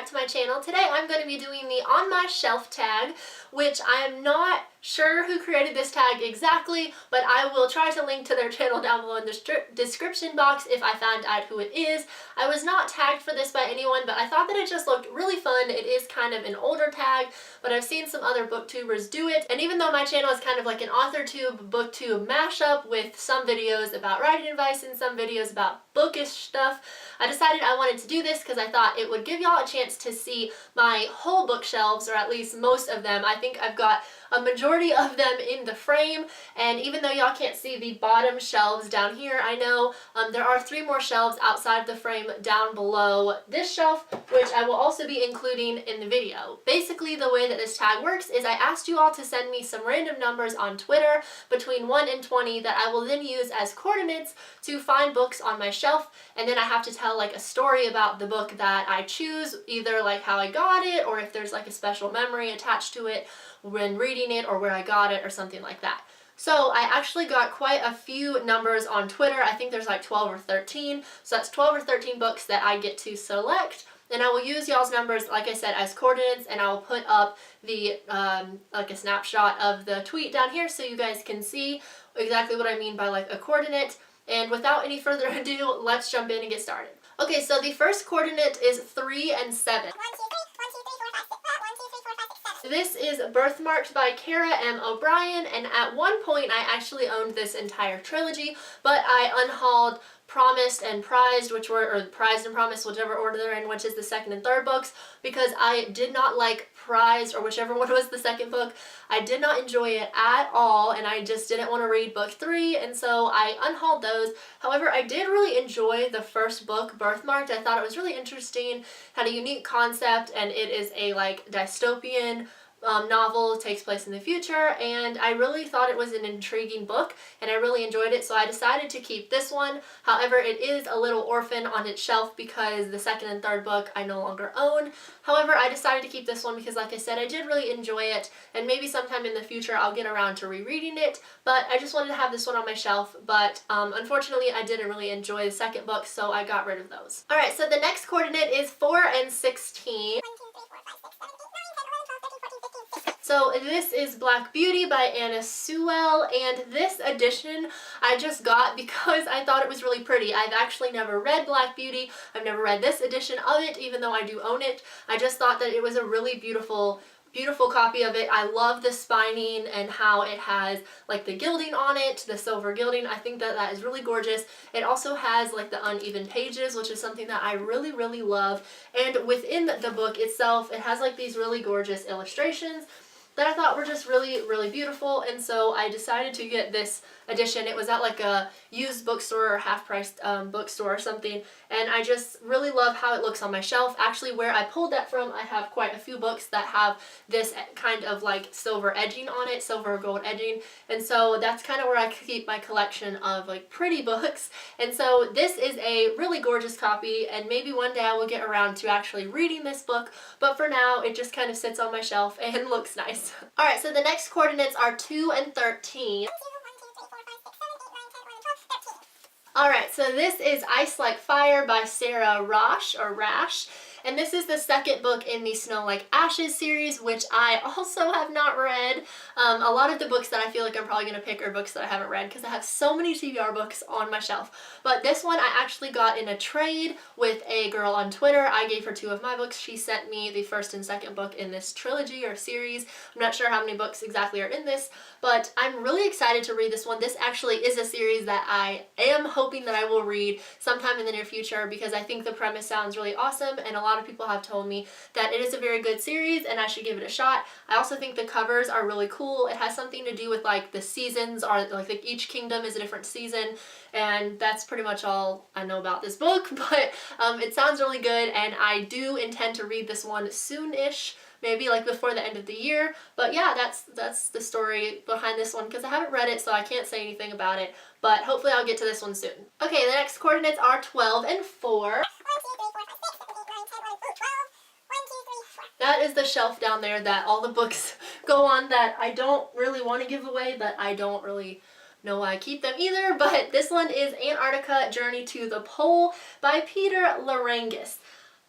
to my channel. Today I'm going to be doing the On My Shelf tag, which I am not sure who created this tag exactly, but I will try to link to their channel down below in the description box if I find out who it is. I was not tagged for this by anyone, but I thought that it just looked really fun. It is kind of an older tag, but I've seen some other booktubers do it, and even though my channel is kind of like an author-tube, booktube mashup with some videos about writing advice and some videos about bookish stuff, I decided I wanted to do this because I thought it would give y'all a chance to see my whole bookshelves, or at least most of them. I think I've got a majority of them in the frame, and even though y'all can't see the bottom shelves down here, I know there are 3 more shelves outside of the frame down below this shelf, which I will also be including in the video. Basically, the way that this tag works is I asked you all to send me some random numbers on Twitter between 1 and 20 that I will then use as coordinates to find books on my shelf, and then I have to tell like a story about the book that I choose, either like how I got it, or if there's like a special memory attached to it when reading it, or where I got it, or something like that. So I actually got quite a few numbers on Twitter. I think there's like 12 or 13. So that's 12 or 13 books that I get to select. And I will use y'all's numbers, like I said, as coordinates, and I will put up the, like a snapshot of the tweet down here so you guys can see exactly what I mean by like a coordinate. And without any further ado, let's jump in and get started. Okay, so the first coordinate is 3 and 7. This is Birthmarked by Kara M. O'Brien, and at one point I actually owned this entire trilogy, but I unhauled Promised and Prized, which were, or Prized and Promised, whichever order they're in, which is the second and third books, because I did not like Prized, or whichever one was the second book. I did not enjoy it at all, and I just didn't want to read book 3, and so I unhauled those. However, I did really enjoy the first book, Birthmarked. I thought it was really interesting, had a unique concept, and it is a like dystopian novel, takes place in the future, and I really thought it was an intriguing book, and I really enjoyed it, so I decided to keep this one. However, it is a little orphan on its shelf because the second and third book I no longer own. However, I decided to keep this one because, like I said, I did really enjoy it, and maybe sometime in the future I'll get around to rereading it, but I just wanted to have this one on my shelf. But unfortunately I didn't really enjoy the second book, so I got rid of those. Alright, so the next coordinate is 4 and 16. So this is Black Beauty by Anna Sewell, and this edition I just got because I thought it was really pretty. I've actually never read Black Beauty. I've never read this edition of it, even though I do own it. I just thought that it was a really beautiful copy of it. I love the spining and how it has like the gilding on it, the silver gilding. I think that that is really gorgeous. It also has like the uneven pages, which is something that I really love. And within the book itself, it has like these really gorgeous illustrations that I thought were just really beautiful, and so I decided to get this edition. It was at like a used bookstore or half-priced bookstore or something, and I just really love how it looks on my shelf. Actually, where I pulled that from, I have quite a few books that have this kind of like silver edging on it, silver or gold edging, and so that's kind of where I keep my collection of like pretty books. And so this is a really gorgeous copy, and maybe one day I will get around to actually reading this book, but for now it just kind of sits on my shelf and looks nice. Alright, so the next coordinates are 2 and 13. Alright, so this is Ice Like Fire by Sarah Rash, and this is the second book in the Snow Like Ashes series, which I also have not read. A lot of the books that I feel like I'm probably going to pick are books that I haven't read because I have so many TBR books on my shelf. But this one I actually got in a trade with a girl on Twitter. I gave her 2 of my books. She sent me the first and second book in this trilogy or series. I'm not sure how many books exactly are in this, but I'm really excited to read this one. This actually is a series that I am hoping that I will read sometime in the near future because I think the premise sounds really awesome, and a lot of people have told me that it is a very good series and I should give it a shot. I also think the covers are really cool. It has something to do with like the seasons, or like each kingdom is a different season, and that's pretty much all I know about this book, but it sounds really good, and I do intend to read this one soon-ish, maybe like before the end of the year. But yeah, that's the story behind this one because I haven't read it, so I can't say anything about it, but hopefully I'll get to this one soon. Okay, the next coordinates are 12 and 4. That is the shelf down there that all the books go on that I don't really want to give away, but I don't really know why I keep them either. But this one is Antarctica Journey to the Pole by Peter Larangis.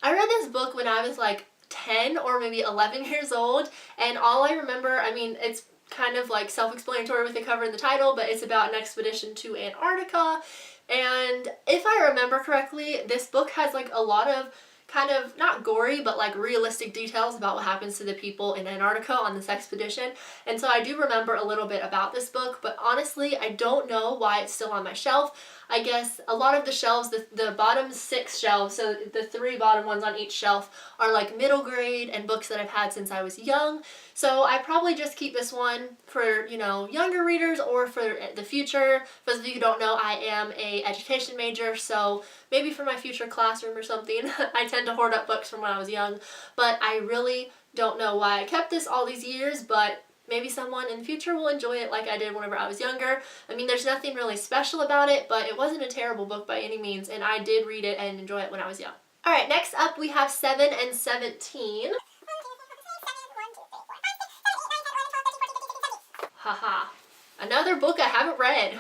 I read this book when I was like 10 or maybe 11 years old, and all I remember, I mean, it's kind of like self-explanatory with the cover and the title, but it's about an expedition to Antarctica. And if I remember correctly, this book has like a lot of kind of not gory but like realistic details about what happens to the people in Antarctica on this expedition. And so I do remember a little bit about this book, but honestly I don't know why it's still on my shelf. I guess a lot of the shelves, the bottom 6 shelves, so the 3 bottom ones on each shelf, are like middle grade and books that I've had since I was young. So I probably just keep this one for, you know, younger readers or for the future. For those of you who don't know, I am a education major, so maybe for my future classroom or something. I tend to hoard up books from when I was young, but I really don't know why I kept this all these years, but maybe someone in the future will enjoy it like I did whenever I was younger. I mean, there's nothing really special about it, but it wasn't a terrible book by any means, and I did read it and enjoy it when I was young. Alright, next up we have 7 and 17. Haha. Another book I haven't read.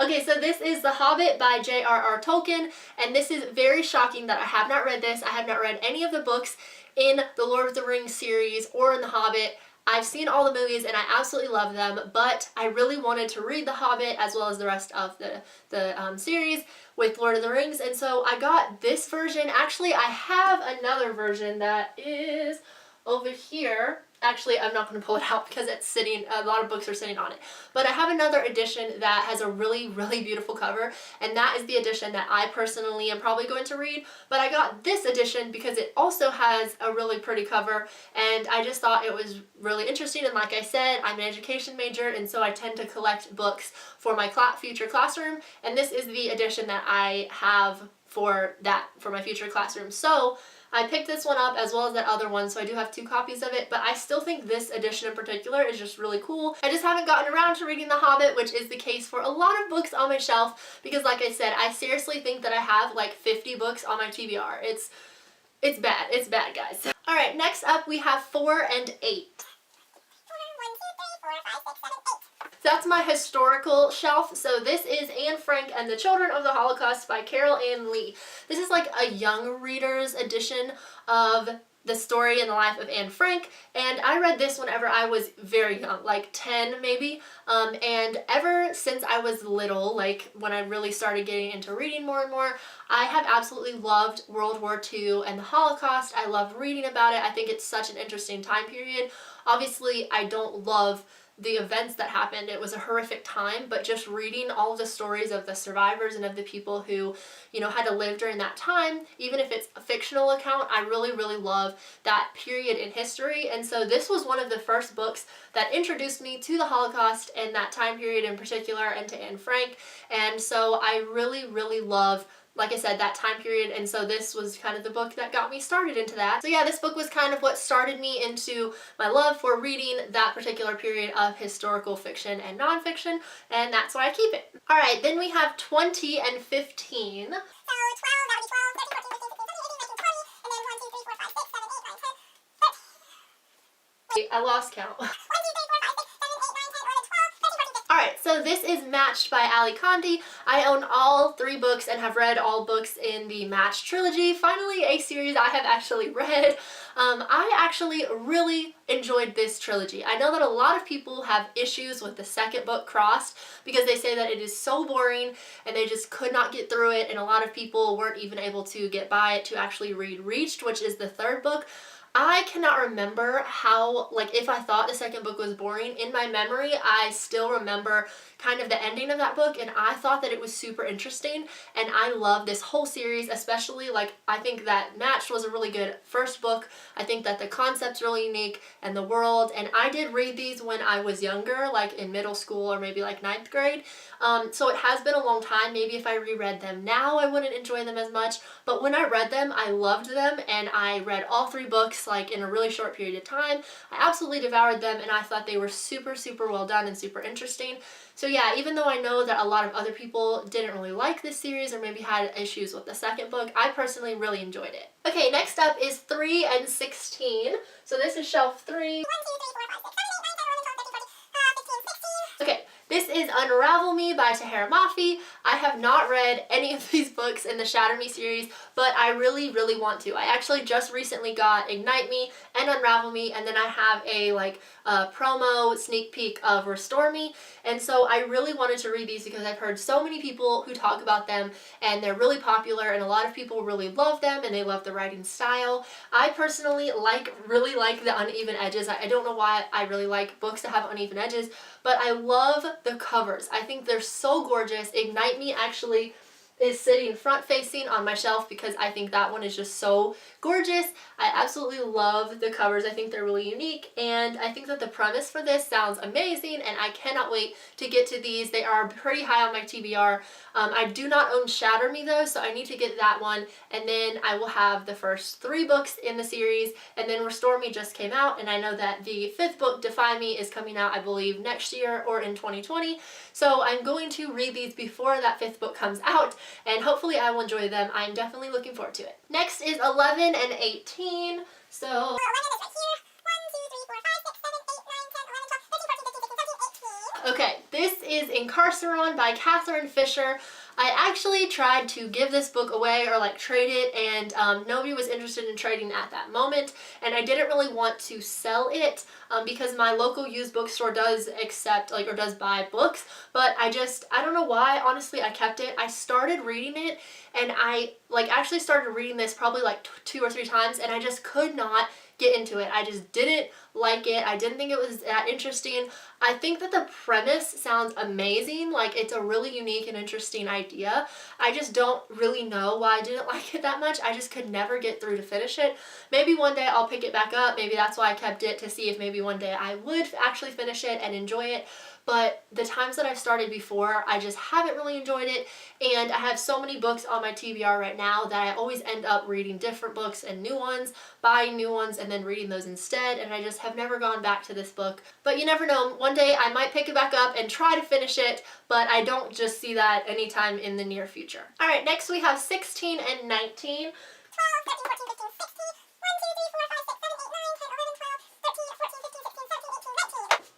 Okay, so this is The Hobbit by J.R.R. Tolkien, and this is very shocking that I have not read this. I have not read any of the books in the Lord of the Rings series or in The Hobbit. I've seen all the movies and I absolutely love them, but I really wanted to read The Hobbit as well as the rest of the series with Lord of the Rings, and so I got this version. Actually, I have another version that is over here. Actually, I'm not going to pull it out because it's sitting, a lot of books are sitting on it. But I have another edition that has a really, really beautiful cover, and that is the edition that I personally am probably going to read. But I got this edition because it also has a really pretty cover, and I just thought it was really interesting. And like I said, I'm an education major, and so I tend to collect books for my future classroom, and this is the edition that I have for my future classroom. So I picked this one up as well as that other one, so I do have 2 copies of it, but I still think this edition in particular is just really cool. I just haven't gotten around to reading The Hobbit, which is the case for a lot of books on my shelf, because like I said, I seriously think that I have like 50 books on my TBR. It's bad, guys. Alright, next up we have 4 and 8. So that's my historical shelf. So this is Anne Frank and the Children of the Holocaust by Carol Ann Lee. This is like a young reader's edition of the story and the life of Anne Frank, and I read this whenever I was very young, like 10 maybe, and ever since I was little, like when I really started getting into reading more and more, I have absolutely loved World War II and the Holocaust. I love reading about it. I think it's such an interesting time period. Obviously, I don't love the events that happened. It was a horrific time, but just reading all of the stories of the survivors and of the people who, you know, had to live during that time, even if it's a fictional account, I really, really love that period in history. And so this was one of the first books that introduced me to the Holocaust and that time period in particular, and to Anne Frank. And so I really, really love, like I said, that time period, and so this was kind of the book that got me started into that. So yeah, this book was kind of what started me into my love for reading that particular period of historical fiction and nonfiction, and that's why I keep it. Alright, then we have 20 and 15. So 12, that would be 12, 13, 14, 15, 16, 17, 18, 19, 20, and then 1, 2, 3, 4, 5, 6, 7, 8, 9, 10. I lost count. 1, 2, 3, 4, 5, 6, 7, 8, 9, 10, 11, 12. Alright, so this is Matched by Ali Condi. I own all 3 books and have read all books in the Matched trilogy. Finally, a series I have actually read. I actually really enjoyed this trilogy. I know that a lot of people have issues with the second book, Crossed, because they say that it is so boring and they just could not get through it, and a lot of people weren't even able to get by it to actually read Reached, which is the 3rd book. I cannot remember how, like, if I thought the second book was boring. In my memory, I still remember kind of the ending of that book, and I thought that it was super interesting, and I love this whole series, especially, like, I think that Matched was a really good first book. I think that the concept's really unique, and the world, and I did read these when I was younger, like in middle school or maybe like 9th grade, so it has been a long time. Maybe if I reread them now, I wouldn't enjoy them as much, but when I read them, I loved them, and I read all 3 books like in a really short period of time. I absolutely devoured them, and I thought they were super, super well done and super interesting. So yeah, even though I know that a lot of other people didn't really like this series or maybe had issues with the second book, I personally really enjoyed it. Okay, next up is 3 and 16. So this is shelf 3. 1, 2, 3, 4, 5, 6, 7, 8, 9, 10, 11, 12, 13, 14, 15, 16. Okay, this is Unravel Me by Tahereh Mafi. I have not read any of these books in the Shatter Me series, but I really, really want to. I actually just recently got Ignite Me and Unravel Me, and then I have a promo sneak peek of Restore Me, and so I really wanted to read these because I've heard so many people who talk about them, and they're really popular, and a lot of people really love them, and they love the writing style. I personally really like the uneven edges. I don't know why I really like books that have uneven edges, but I love the covers. I think they're so gorgeous. Ignite Me actually is sitting front facing on my shelf because I think that one is just so gorgeous. I absolutely love the covers. I think they're really unique, and I think that the premise for this sounds amazing, and I cannot wait to get to these. They are pretty high on my TBR. I do not own Shatter Me though, so I need to get that one, and then I will have the first 3 books in the series, and then Restore Me just came out, and I know that the 5th book, Defy Me, is coming out, I believe, next year or in 2020, so I'm going to read these before that 5th book comes out, and hopefully I will enjoy them. I'm definitely looking forward to it. Next is 11 and 18. So 11 is right here. 1, 2, 3, 4, 5, 6, 7, 8, 9, 10, 11, 12, 13, 14, 15, 16, 17, 18, 19. Okay, this is Incarceron by Catherine Fisher. I actually tried to give this book away or trade it, and nobody was interested in trading at that moment, and I didn't really want to sell it because my local used bookstore does accept or does buy books, but I don't know why. Honestly, I kept it. I started reading it, and I actually started reading this probably 2 or 3 times, and I just could not get into it. I just didn't like it. I didn't think it was that interesting. I think that the premise sounds amazing. It's a really unique and interesting idea. I just don't really know why I didn't like it that much. I just could never get through to finish it. Maybe one day I'll pick it back up. Maybe that's why I kept it, to see if maybe one day I would actually finish it and enjoy it. But the times that I've started before, I just haven't really enjoyed it, and I have so many books on my TBR right now that I always end up reading different books and new ones, buying new ones, and then reading those instead, and I just have never gone back to this book. But you never know, one day I might pick it back up and try to finish it, but I don't just see that anytime in the near future. Alright, next we have 16 and 19. 12, 13, 14, 15, 16, 1, 2, 3, 4, 5, 6, 7, 8, 9, 10, 11, 12, 13, 14, 15, 16, 17, 18, 19.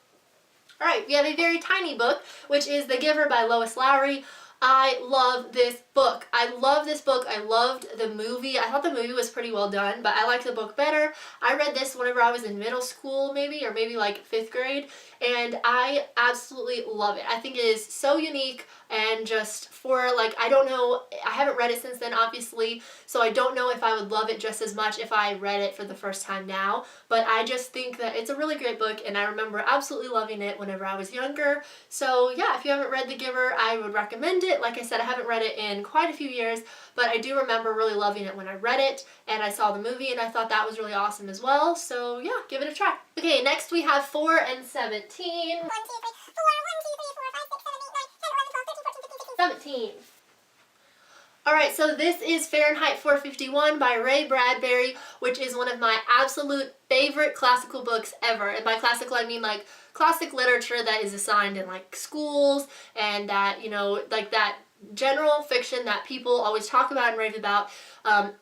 Alright, we have a very tiny book, which is The Giver by Lois Lowry. I love this book. I love this book. I loved the movie. I thought the movie was pretty well done, but I liked the book better. I read this whenever I was in middle school, maybe 5th grade, and I absolutely love it. I think it is so unique, and just for I don't know, I haven't read it since then, obviously, so I don't know if I would love it just as much if I read it for the first time now, but I just think that it's a really great book, and I remember absolutely loving it whenever I was younger. So yeah, if you haven't read The Giver, I would recommend it. Like I said, I haven't read it in quite a few years, but I do remember really loving it when I read it, and I saw the movie, and I thought that was really awesome as well, so yeah, give it a try. Okay, next we have 4 and 17. 1, 2, 3, 4, 1, 2, 3, 4, 5, 6, 7, 8, 9, 10, 11, 12, 13, 14, 15, 16, 17. Alright, so this is Fahrenheit 451 by Ray Bradbury, which is one of my absolute favorite classical books ever. And by classical, I mean classic literature that is assigned in schools, and that, that general fiction that people always talk about and rave about.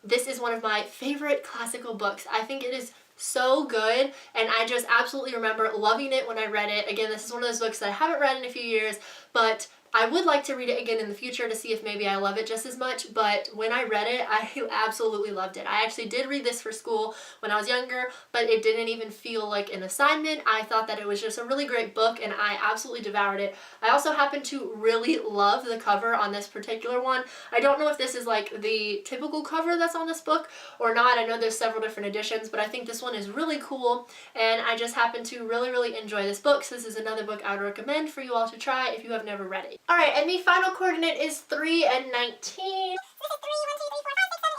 This is one of my favorite classical books. I think it is so good, and I just absolutely remember loving it when I read it. Again, this is one of those books that I haven't read in a few years, but I would like to read it again in the future to see if maybe I love it just as much, but when I read it, I absolutely loved it. I actually did read this for school when I was younger, but it didn't even feel like an assignment. I thought that it was just a really great book, and I absolutely devoured it. I also happen to really love the cover on this particular one. I don't know if this is the typical cover that's on this book or not. I know there's several different editions, but I think this one is really cool, and I just happen to really enjoy this book, so this is another book I would recommend for you all to try if you have never read it. Alright, and the final coordinate is 3 and 19. So this is 3, 1, 2, 3, 4, 5, 6,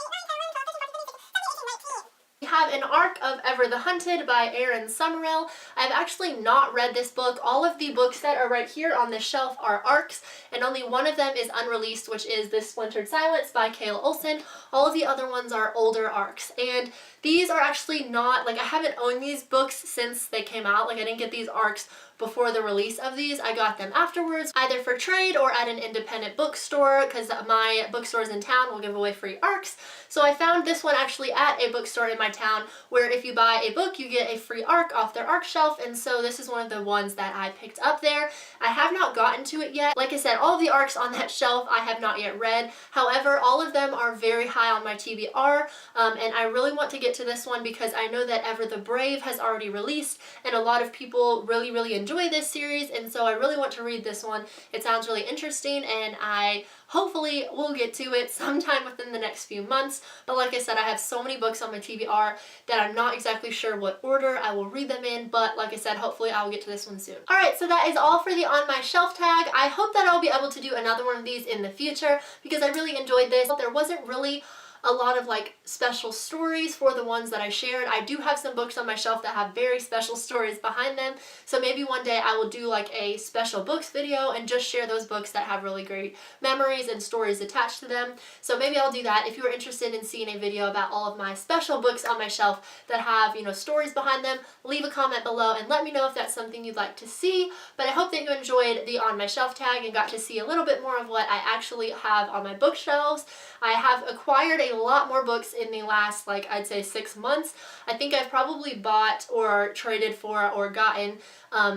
7, 8, 9, 10, 11, 12, 13, 14, 15, 16, 17, 18, 19. We have An Arc of Ever the Hunted by Erin Summerell. I've actually not read this book. All of the books that are right here on this shelf are arcs, and only one of them is unreleased, which is The Splintered Silence by Kale Olsen. All of the other ones are older arcs, and these are actually not, like, I haven't owned these books since they came out. Like, I didn't get these arcs before the release of these. I got them afterwards, either for trade or at an independent bookstore, because my bookstores in town will give away free arcs. So I found this one actually at a bookstore in my town, where if you buy a book, you get a free arc off their arc shelf, and so this is one of the ones that I picked up there. I have not gotten to it yet. Like I said, all of the arcs on that shelf I have not yet read. However, all of them are very high on my TBR, and I really want to get to this one because I know that Ever the Brave has already released, and a lot of people really enjoy this series, and so I really want to read this one. It sounds really interesting, and I hopefully will get to it sometime within the next few months. But like I said, I have so many books on my TBR that I'm not exactly sure what order I will read them in, but like I said, hopefully I will get to this one soon. Alright, so that is all for the On My Shelf tag. I hope that I'll be able to do another one of these in the future because I really enjoyed this. There wasn't really a lot of like special stories for the ones that I shared. I do have some books on my shelf that have very special stories behind them, so maybe one day I will do like a special books video and just share those books that have really great memories and stories attached to them. So maybe I'll do that. If you are interested in seeing a video about all of my special books on my shelf that have, you know, stories behind them, leave a comment below and let me know if that's something you'd like to see. But I hope that you enjoyed the On My Shelf tag and got to see a little bit more of what I actually have on my bookshelves. I have acquired a lot more books in the last, like, I'd say 6 months. I think I've probably bought or traded for or gotten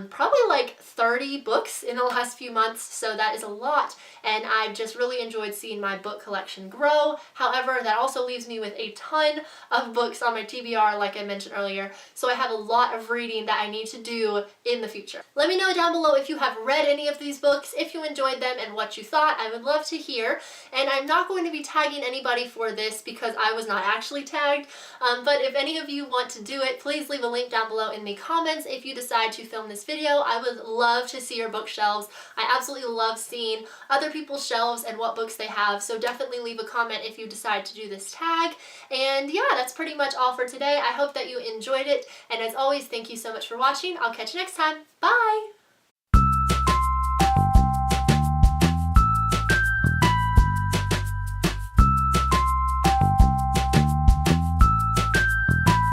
probably like 30 books in the last few months, so that is a lot, and I've just really enjoyed seeing my book collection grow. However, that also leaves me with a ton of books on my TBR, like I mentioned earlier, so I have a lot of reading that I need to do in the future. Let me know down below if you have read any of these books, if you enjoyed them, and what you thought. I would love to hear, and I'm not going to be tagging anybody for this because I was not actually tagged, but if any of you want to do it, please leave a link down below in the comments if you decide to film this video. I would love to see your bookshelves. I absolutely love seeing other people's shelves and what books they have, so definitely leave a comment if you decide to do this tag. And yeah, that's pretty much all for today. I hope that you enjoyed it, and as always, thank you so much for watching. I'll catch you next time. Bye!